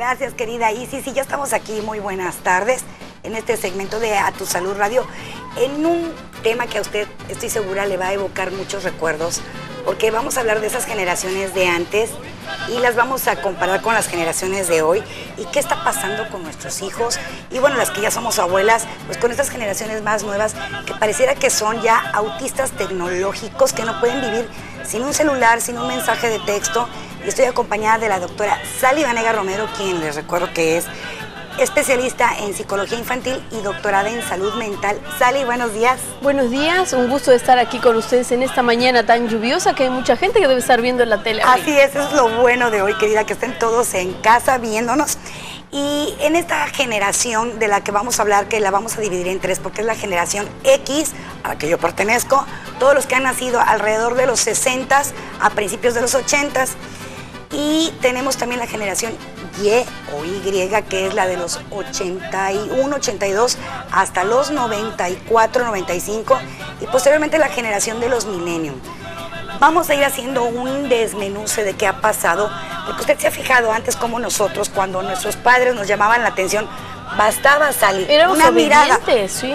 Gracias, querida Isis. Sí, ya estamos aquí. Muy buenas tardes en este segmento de A Tu Salud Radio, en un tema que a usted, estoy segura, le va a evocar muchos recuerdos, porque vamos a hablar de esas generaciones de antes y las vamos a comparar con las generaciones de hoy y qué está pasando con nuestros hijos y bueno, las que ya somos abuelas, pues con estas generaciones más nuevas que pareciera que son ya autistas tecnológicos que no pueden vivir sin un celular, sin un mensaje de texto. Y estoy acompañada de la doctora Sally Vanega Romero, quien les recuerdo que es especialista en psicología infantil y doctorada en salud mental. Sally, buenos días. Buenos días, un gusto estar aquí con ustedes en esta mañana tan lluviosa que hay mucha gente que debe estar viendo en la tele. Así es, eso es lo bueno de hoy, querida, que estén todos en casa viéndonos. Y en esta generación de la que vamos a hablar, que la vamos a dividir en tres, porque es la generación X, a la que yo pertenezco, todos los que han nacido alrededor de los 60s, a principios de los 80s, y tenemos también la generación Y o Y, que es la de los 81, 82 hasta los 94, 95 y posteriormente la generación de los Millennium. Vamos a ir haciendo un desmenuce de qué ha pasado, porque usted se ha fijado antes como nosotros, cuando nuestros padres nos llamaban la atención, bastaba salir una mirada, sí.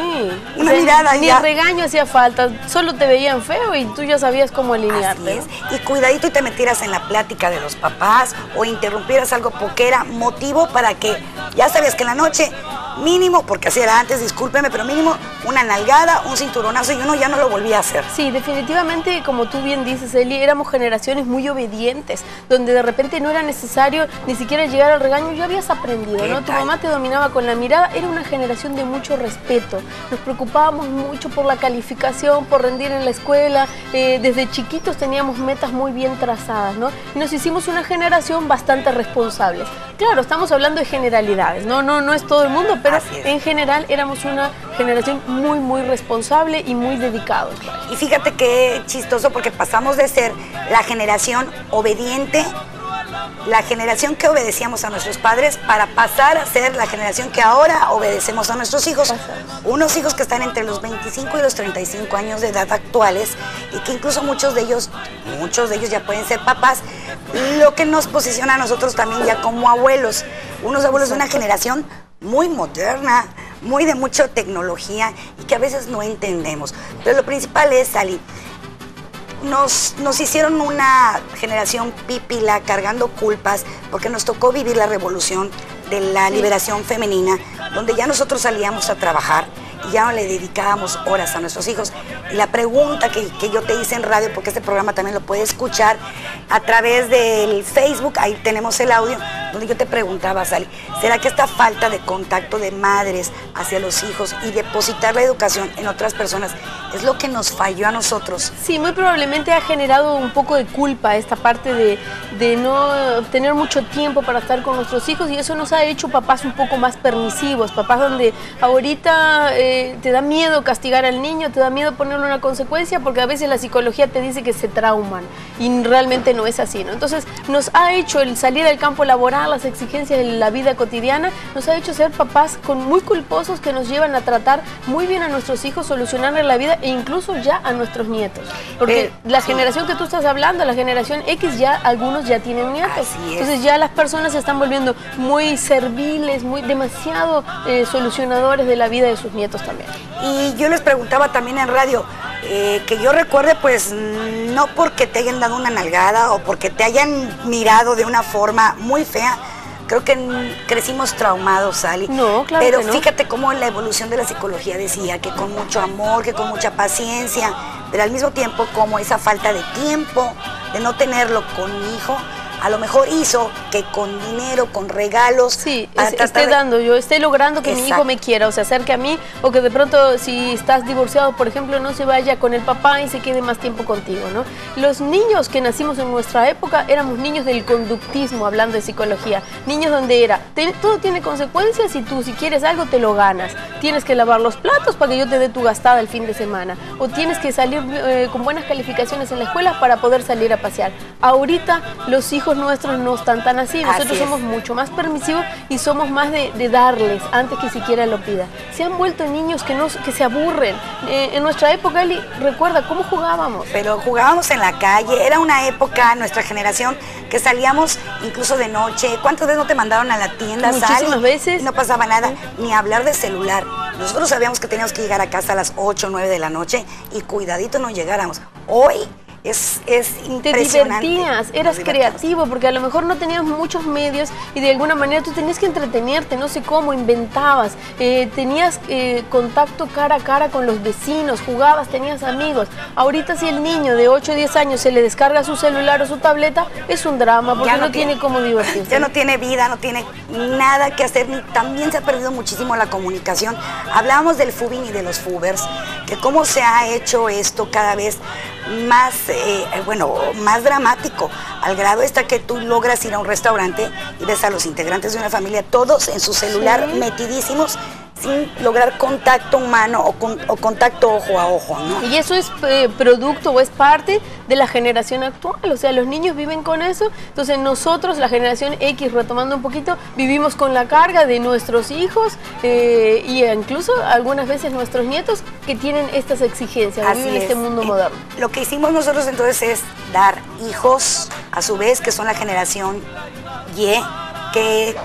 Una mirada ni ya. Ni regaño hacía falta, solo te veían feo y tú ya sabías cómo alinearte. Así es. Y cuidadito y te metieras en la plática de los papás o interrumpieras algo porque era motivo para que, ya sabías que en la noche, mínimo, porque así era antes, discúlpeme, pero mínimo una nalgada, un cinturonazo y uno ya no lo volvía a hacer. Sí, definitivamente, como tú bien dices, Eli, éramos generaciones muy obedientes, donde de repente no era necesario ni siquiera llegar al regaño, ya habías aprendido, ¿no? Tu mamá te dominaba con la mirada, era una generación de mucho respeto. Nos preocupábamos mucho por la calificación, por rendir en la escuela, desde chiquitos teníamos metas muy bien trazadas, ¿no? Y nos hicimos una generación bastante responsable. Claro, estamos hablando de generalidades, no es todo el mundo, pero en general éramos una generación muy, muy responsable y muy dedicados. Y fíjate qué chistoso, porque pasamos de ser la generación obediente, la generación que obedecíamos a nuestros padres, para pasar a ser la generación que ahora obedecemos a nuestros hijos. Unos hijos que están entre los 25 y los 35 años de edad actuales y que incluso muchos de ellos ya pueden ser papás, lo que nos posiciona a nosotros también ya como abuelos. Unos abuelos de una generación muy moderna, muy de mucha tecnología y que a veces no entendemos. Pero lo principal es, Sally, nos hicieron una generación pípila, cargando culpas, porque nos tocó vivir la revolución de la liberación femenina, donde ya nosotros salíamos a trabajar y ya no le dedicábamos horas a nuestros hijos. Y la pregunta que yo te hice en radio, porque este programa también lo puedes escuchar a través del Facebook, ahí tenemos el audio, donde yo te preguntaba, Sally, ¿será que esta falta de contacto de madres hacia los hijos y depositar la educación en otras personas es lo que nos falló a nosotros? Sí, muy probablemente ha generado un poco de culpa esta parte de no tener mucho tiempo para estar con nuestros hijos, y eso nos ha hecho papás un poco más permisivos, papás donde ahorita te da miedo castigar al niño, te da miedo ponerle una consecuencia, porque a veces la psicología te dice que se trauman y realmente no es así, ¿no? Entonces nos ha hecho el salir al campo laboral, las exigencias de la vida cotidiana, nos ha hecho ser papás muy culposos, que nos llevan a tratar muy bien a nuestros hijos, solucionarle la vida e incluso ya a nuestros nietos. Porque la generación que tú estás hablando, la generación X, ya algunos ya tienen nietos. Entonces ya las personas se están volviendo muy serviles, demasiado solucionadores de la vida de sus nietos también. Y yo les preguntaba también en radio, que yo recuerde, pues no porque te hayan dado una nalgada o porque te hayan mirado de una forma muy fea, creo que crecimos traumados, Sally. No, claro. Pero que no. Fíjate cómo la evolución de la psicología decía que con mucho amor, que con mucha paciencia, pero al mismo tiempo como esa falta de tiempo, de no tenerlo con mi hijo, a lo mejor hizo que con dinero, con regalos... Sí, esté logrando que mi hijo me quiera, o se acerque a mí, o que de pronto, si estás divorciado, por ejemplo, no se vaya con el papá y se quede más tiempo contigo, ¿no? Los niños que nacimos en nuestra época éramos niños del conductismo, hablando de psicología, niños donde todo tiene consecuencias y tú, si quieres algo, te lo ganas. Tienes que lavar los platos para que yo te dé tu gastada el fin de semana, o tienes que salir con buenas calificaciones en la escuela para poder salir a pasear. Ahorita los hijos hijos nuestros no están tan así. Nosotros somos mucho más permisivos y somos más de darles antes que siquiera lo pida. Se han vuelto niños que se aburren. En nuestra época, Eli, recuerda cómo jugábamos. Pero jugábamos en la calle, era una época, nuestra generación, que salíamos incluso de noche. ¿Cuántas veces no te mandaron a la tienda? Muchísimas veces. No pasaba nada, ni hablar de celular. Nosotros sabíamos que teníamos que llegar a casa a las 8 o 9 de la noche y cuidadito no llegáramos. Hoy es impresionante. Te divertías, eras creativo, porque a lo mejor no tenías muchos medios y de alguna manera tú tenías que entretenerte, no sé cómo, inventabas, tenías contacto cara a cara con los vecinos, jugabas, tenías amigos. Ahorita si el niño de 8 o 10 años se le descarga su celular o su tableta, es un drama, porque no tiene cómo divertirse. Ya no tiene vida, no tiene nada que hacer, también se ha perdido muchísimo la comunicación. Hablábamos del Fubin y de los Fubers, de cómo se ha hecho esto cada vez más, más dramático, al grado está que tú logras ir a un restaurante y ves a los integrantes de una familia, todos en su celular metidísimos, sin lograr contacto humano o contacto ojo a ojo, ¿no? Y eso es producto o es parte de la generación actual, o sea, los niños viven con eso, entonces nosotros, la generación X, retomando un poquito, vivimos con la carga de nuestros hijos y incluso algunas veces nuestros nietos que tienen estas exigencias, de vivir en este mundo moderno. Lo que hicimos nosotros entonces es dar hijos, a su vez, que son la generación Y, que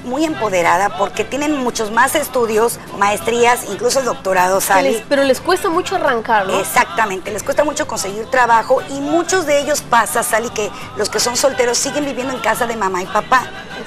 muy empoderada porque tienen muchos más estudios, maestrías, incluso el doctorado, Sally. Pero les cuesta mucho arrancarlo. Exactamente, les cuesta mucho conseguir trabajo y muchos de ellos pasa, Sally, que los que son solteros siguen viviendo en casa de mamá y papá.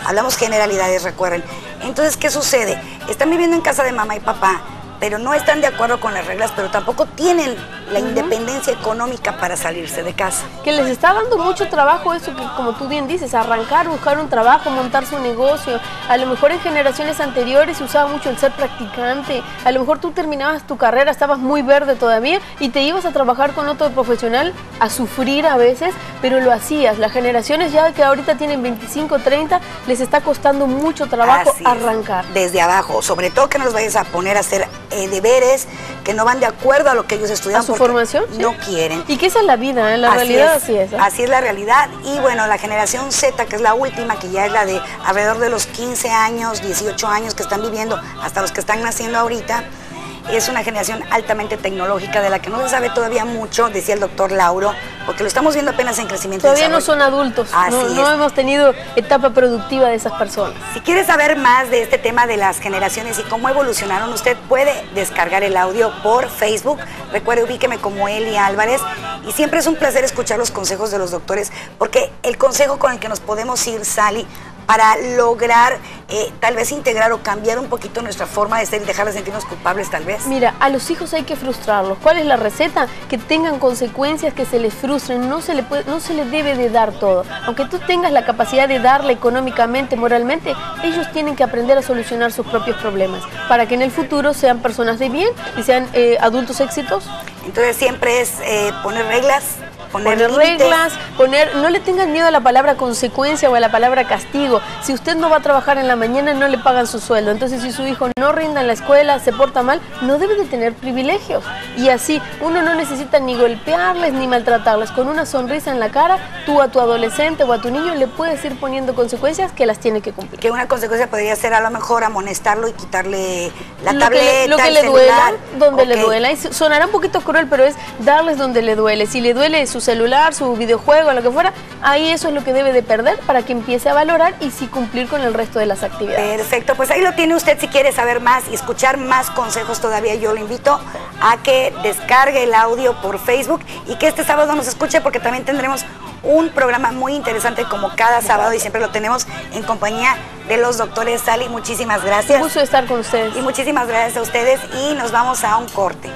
Hablamos generalidades, recuerden. Entonces, ¿qué sucede? Están viviendo en casa de mamá y papá, pero no están de acuerdo con las reglas, pero tampoco tienen la independencia económica para salirse de casa. Que les está dando mucho trabajo eso, que como tú bien dices, arrancar, buscar un trabajo, montar su negocio. A lo mejor en generaciones anteriores se usaba mucho el ser practicante. A lo mejor tú terminabas tu carrera, estabas muy verde todavía y te ibas a trabajar con otro profesional, a sufrir a veces, pero lo hacías. Las generaciones ya que ahorita tienen 25, 30, les está costando mucho trabajo arrancar. Desde abajo, sobre todo que no los vayas a poner a hacer deberes que no van de acuerdo a lo que ellos estudian. ¿A su formación? No quieren. Y que esa es la vida, la realidad así es. Así es la realidad. Y bueno, la generación Z, que es la última, que ya es la de alrededor de los 15 años, 18 años que están viviendo, hasta los que están naciendo ahorita, es una generación altamente tecnológica de la que no se sabe todavía mucho, decía el doctor Lauro, porque lo estamos viendo apenas en crecimiento. Todavía no son adultos, no hemos tenido etapa productiva de esas personas. Si quiere saber más de este tema de las generaciones y cómo evolucionaron, usted puede descargar el audio por Facebook. Recuerde, ubíqueme como Eli Álvarez. Y siempre es un placer escuchar los consejos de los doctores, porque el consejo con el que nos podemos ir, Sally, para lograr tal vez integrar o cambiar un poquito nuestra forma de ser y dejar de sentirnos culpables tal vez. Mira, a los hijos hay que frustrarlos. ¿Cuál es la receta? Que tengan consecuencias, que se les frustren, no se les debe de dar todo. Aunque tú tengas la capacidad de darle económicamente, moralmente, ellos tienen que aprender a solucionar sus propios problemas para que en el futuro sean personas de bien y sean adultos exitosos. Entonces siempre es poner reglas, poner reglas, no le tengan miedo a la palabra consecuencia o a la palabra castigo. Si usted no va a trabajar en la mañana, no le pagan su sueldo. Entonces, si su hijo no rinda en la escuela, se porta mal, no debe de tener privilegios. Y así, uno no necesita ni golpearles ni maltratarles. Con una sonrisa en la cara, tú a tu adolescente o a tu niño le puedes ir poniendo consecuencias que las tiene que cumplir. Que una consecuencia podría ser a lo mejor amonestarlo y quitarle la tableta, lo que le duela, donde le duela. Y sonará un poquito cruel, pero es darles donde le duele. Si le duele su celular, su videojuego, lo que fuera, ahí eso es lo que debe de perder para que empiece a valorar y sí cumplir con el resto de las actividades. Perfecto, pues ahí lo tiene usted. Si quiere saber más y escuchar más consejos todavía, yo lo invito a que descargue el audio por Facebook y que este sábado nos escuche, porque también tendremos un programa muy interesante como cada sábado y siempre lo tenemos en compañía de los doctores. Sally, muchísimas gracias. Un gusto estar con ustedes. Y muchísimas gracias a ustedes y nos vamos a un corte.